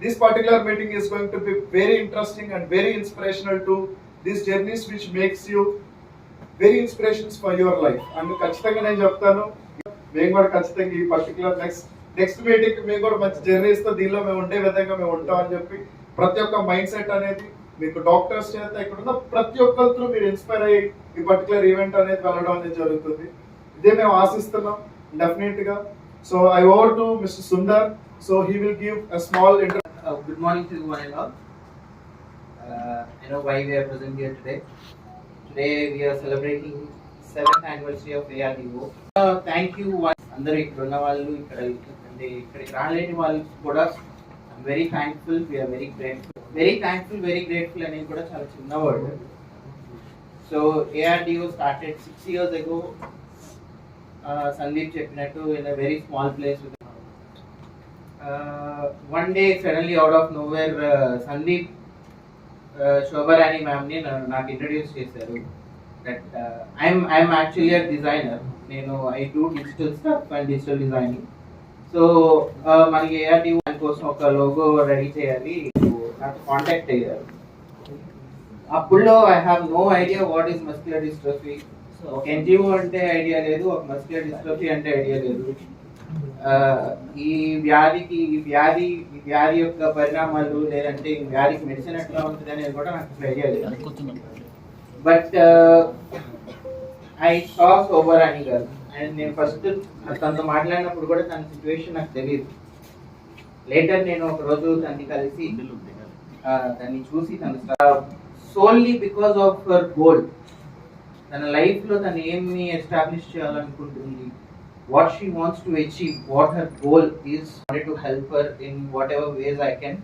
this particular meeting is going to be very interesting and very inspirational to these journeys which makes you very inspirations for your life. And ఖచ్చితంగా నేను చెప్తాను, మేము కూడా ఖచ్చితంగా ఈ particular next meeting మేము కూడా మంచి జర్నీస్తో దీనిలో మేము ఉండే విధంగా మేము ఉంటామని చెప్పి ప్రతి ఒక్క మైండ్ సెట్ అనేది మీకు డాక్టర్స్ చేత ఇక్కడ ఉన్న ప్రతి ఒక్కరితో మీరు ఇన్స్పైర్ అయ్యి ఈ పర్టికులర్ ఈవెంట్ అనేది వెళ్ళడం అనేది జరుగుతుంది. ఇదే మేము ఆశిస్తున్నాం డెఫినెట్ గా. So I over to mister Sundar, so he will give a small good morning to one and all. I know why we are present here today. Today we are celebrating 7th anniversary of ARDO. Thank you అందరూ ఇక్కడ ఉన్న వాళ్ళు, ఇక్కడికి రాలేని వాళ్ళు కూడా I'm very thankful, we are very grateful. Very thankful, very grateful అనేది కూడా చాలా చిన్న word. So ARDO started 6 years ago. Sandeep చెప్పినట్టు in a very small place. One day suddenly out of nowhere Sandeep Shobharani ma'am ni నాకు introduce చేశారు. That I'm actually a designer. I do digital stuff and digital designing. So మనకి ARDO కోసం ఒక logo ready చేయాలి, నాకు contact అయ్యారు. అప్పుడులో I have no idea what is muscular dystrophy. ఒక ఎన్జిఓ అంటే ఐడియా లేదు, ఒక మస్క్యులర్ డిస్ట్రోఫీ అంటే ఐడియా లేదు. ఈ వ్యాధి యొక్క పరిణామాలు లేదంటే ఈ వ్యాధికి మెడిసిన్ ఎట్లా ఉంటుంది అనేది కూడా నాకు ఐడియా లేదు. బట్ ఐ సా శోభారాణి గారు అండ్ నేను ఫస్ట్ తనతో మాట్లాడినప్పుడు కూడా తన సిచ్యువేషన్ నాకు తెలియదు. లేటర్ నేను ఒక రోజు తనని కలిసి తనని చూసి తన solely because of her goal, తన లైఫ్లో తను ఏమి establish చేయాలనుకుంటుంది, what she wants to achieve, what her goal is. I wanted to help her in whatever ways I can.